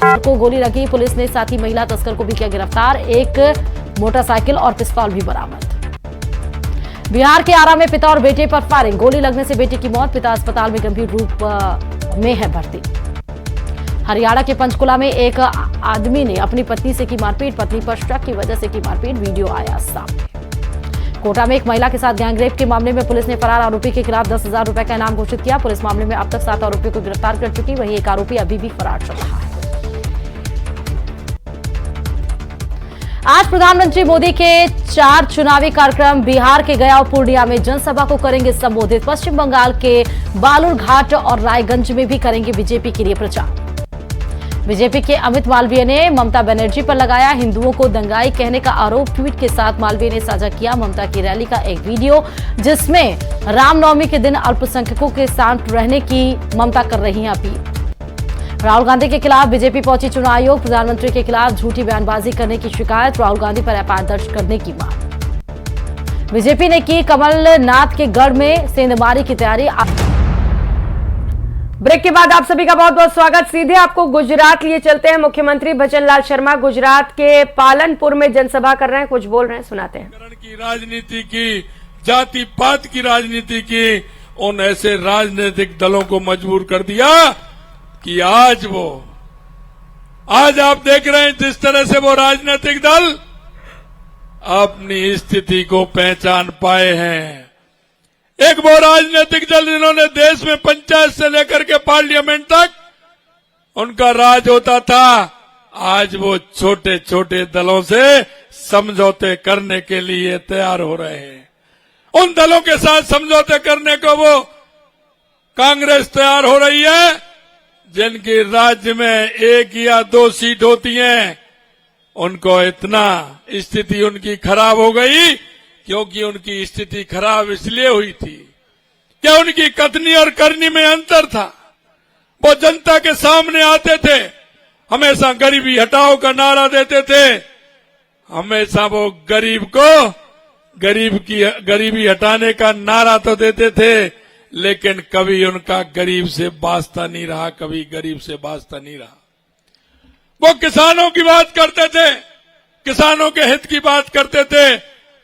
को गोली लगी, पुलिस ने साथी महिला तस्कर को भी किया गिरफ्तार। एक मोटरसाइकिल और पिस्तौल भी बरामद। बिहार के आरा में पिता और बेटे पर फायरिंग, गोली लगने से बेटे की मौत, पिता अस्पताल में गंभीर रूप में है भर्ती। हरियाणा के पंचकुला में एक आदमी ने अपनी पत्नी से की मारपीट, पत्नी पर शक की वजह से की मारपीट, वीडियो आया सामने। कोटा में एक महिला के साथ गैंगरेप के मामले में पुलिस ने फरार आरोपी के खिलाफ 10,000 रुपए का इनाम घोषित किया। पुलिस मामले में अब तक 7 आरोपियों को गिरफ्तार कर चुकी, वहीं एक आरोपी अभी भी फरार चल रहा है। आज प्रधानमंत्री मोदी के 4 चुनावी कार्यक्रम, बिहार के गया और पूर्णिया में जनसभा को करेंगे संबोधित। पश्चिम बंगाल के बालूरघाट और रायगंज में भी करेंगे बीजेपी के लिए प्रचार। बीजेपी के अमित मालवीय ने ममता बनर्जी पर लगाया हिंदुओं को दंगाई कहने का आरोप, ट्वीट के साथ मालवीय ने साझा किया ममता की रैली का एक वीडियो, जिसमें रामनवमी के दिन अल्पसंख्यकों के साथ रहने की ममता कर रही हैं अपील। राहुल गांधी के खिलाफ बीजेपी पहुंची चुनाव आयोग, प्रधानमंत्री के खिलाफ झूठी बयानबाजी करने की शिकायत, राहुल गांधी पर एफआईआर दर्ज करने की मांग। बीजेपी ने की कमलनाथ के गढ़ में सेंधमारी की तैयारी। ब्रेक के बाद आप सभी का बहुत बहुत स्वागत। सीधे आपको गुजरात लिए चलते हैं। मुख्यमंत्री भजन लाल शर्मा गुजरात के पालनपुर में जनसभा कर रहे हैं, कुछ बोल रहे हैं, सुनाते हैं। की राजनीति की, जाति पात की राजनीति की, उन ऐसे राजनीतिक दलों को मजबूर कर दिया कि आज आप देख रहे हैं जिस तरह से वो राजनीतिक दल अपनी स्थिति को पहचान पाए हैं। एक वो राजनीतिक दल जिन्होंने देश में पंचायत से लेकर के पार्लियामेंट तक उनका राज होता था, आज वो छोटे छोटे दलों से समझौते करने के लिए तैयार हो रहे हैं। उन दलों के साथ समझौते करने को वो कांग्रेस तैयार हो रही है, जिनकी राज्य में 1 या 2 सीट होती हैं। उनको इतना स्थिति उनकी खराब हो गई क्योंकि उनकी स्थिति खराब इसलिए हुई थी कि उनकी कथनी और करनी में अंतर था। वो जनता के सामने आते थे, हमेशा गरीबी हटाओ का नारा देते थे, हमेशा वो गरीब को गरीबी हटाने का नारा तो देते थे, लेकिन कभी उनका गरीब से वास्ता नहीं रहा, कभी गरीब से वास्ता नहीं रहा। वो किसानों की बात करते थे, किसानों के हित की बात करते थे,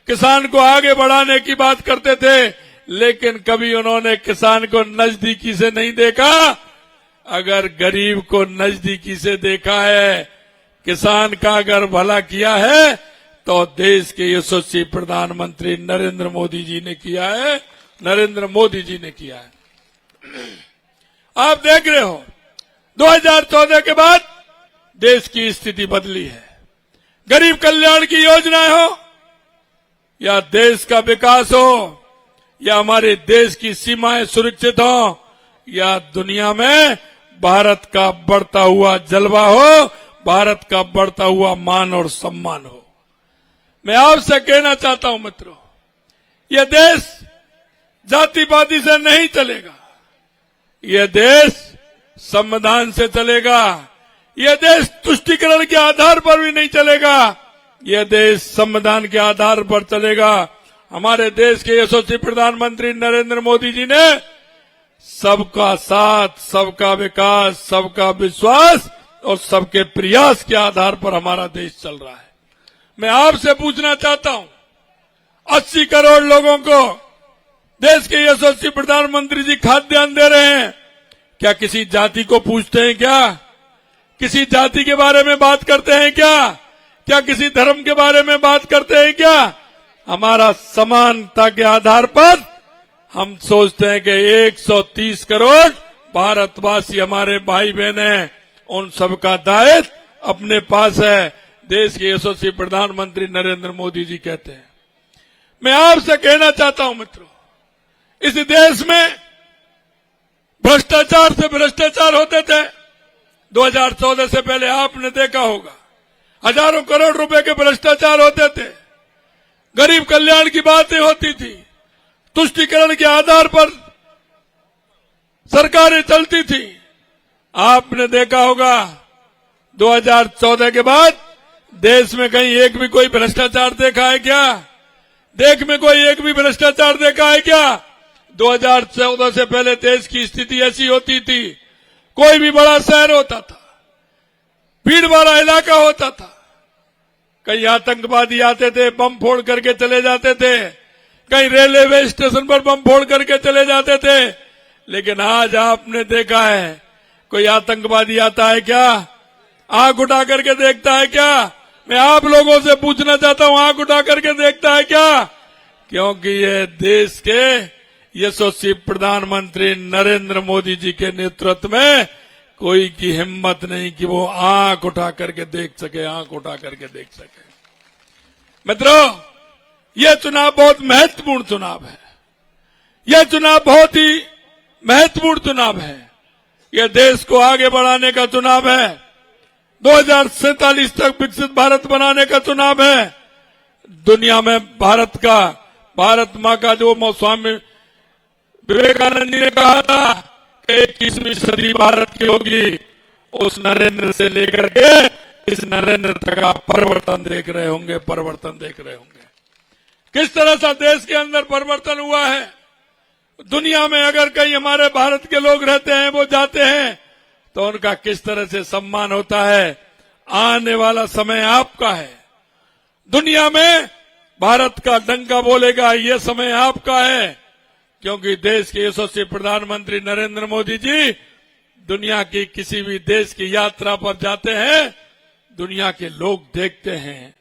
किसान को आगे बढ़ाने की बात करते थे, लेकिन कभी उन्होंने किसान को नजदीकी से नहीं देखा। अगर गरीब को नजदीकी से देखा है, किसान का अगर भला किया है, तो देश के यशस्वी प्रधानमंत्री नरेंद्र मोदी जी ने किया है, नरेंद्र मोदी जी ने किया है। आप देख रहे हो 2014 के बाद देश की स्थिति बदली है। गरीब कल्याण की योजनाएं हो या देश का विकास हो या हमारे देश की सीमाएं सुरक्षित हो या दुनिया में भारत का बढ़ता हुआ जलवा हो, भारत का बढ़ता हुआ मान और सम्मान हो। मैं आपसे कहना चाहता हूं मित्रों, यह देश जातिवादी से नहीं चलेगा, यह देश संविधान से चलेगा, यह देश तुष्टीकरण के आधार पर भी नहीं चलेगा, यह देश संविधान के आधार पर चलेगा। हमारे देश के यशस्वी प्रधानमंत्री नरेंद्र मोदी जी ने सबका साथ, सबका विकास, सबका विश्वास और सबके प्रयास के आधार पर हमारा देश चल रहा है। मैं आपसे पूछना चाहता हूं, 80 करोड़ लोगों को देश के यशस्वी प्रधानमंत्री जी खाद्यान्न दे रहे हैं, क्या किसी जाति को पूछते हैं? क्या किसी जाति के बारे में बात करते हैं? क्या किसी धर्म के बारे में बात करते हैं? क्या हमारा समानता के आधार पर हम सोचते हैं कि 130 करोड़ भारतवासी हमारे भाई बहन हैं, उन सबका दायित्व अपने पास है, देश के यशस्वी प्रधानमंत्री नरेंद्र मोदी जी कहते हैं। मैं आपसे कहना चाहता हूं मित्रों, इस देश में भ्रष्टाचार से भ्रष्टाचार होते थे। 2014 से पहले आपने देखा होगा, हजारों करोड़ रुपए के भ्रष्टाचार होते थे, गरीब कल्याण की बातें होती थी, तुष्टीकरण के आधार पर सरकारें चलती थी। आपने देखा होगा 2014 के बाद देश में कहीं एक भी कोई भ्रष्टाचार देखा है क्या? देश में कोई एक भी भ्रष्टाचार देखा है क्या? 2014 से पहले देश की स्थिति ऐसी होती थी, कोई भी बड़ा शहर होता था, भीड़ वाला इलाका होता था। कई आतंकवादी आते थे, बम फोड़ करके चले जाते थे, कहीं रेलवे स्टेशन पर बम फोड़ करके चले जाते थे। लेकिन आज आपने देखा है, कोई आतंकवादी आता है क्या? आंख उठा करके देखता है क्या? मैं आप लोगों से पूछना चाहता हूं, आंख उठा करके देखता है क्या? क्योंकि ये देश के यशस्वी प्रधानमंत्री नरेंद्र मोदी जी के नेतृत्व में कोई की हिम्मत नहीं कि वो आंख उठा करके देख सके, आंख उठा करके देख सके। मित्रों, यह चुनाव बहुत महत्वपूर्ण चुनाव है। यह चुनाव बहुत ही महत्वपूर्ण चुनाव है। यह देश को आगे बढ़ाने का चुनाव है। 2047 तक विकसित भारत बनाने का चुनाव है। दुनिया में भारत मां का जो स्वामी विवेकानंद जी ने कहा था कि 21वीं सदी भारत की होगी, उस नरेंद्र से लेकर के इस नरेंद्र तक आप परिवर्तन देख रहे होंगे, परिवर्तन देख रहे होंगे। किस तरह से देश के अंदर परिवर्तन हुआ है। दुनिया में अगर कहीं हमारे भारत के लोग रहते हैं, वो जाते हैं, तो उनका किस तरह से सम्मान होता है। आने वाला समय आपका है। दुनिया में भारत का डंका बोलेगा, ये समय आपका है, क्योंकि देश के यशस्वी प्रधानमंत्री नरेंद्र मोदी जी दुनिया की किसी भी देश की यात्रा पर जाते हैं, दुनिया के लोग देखते हैं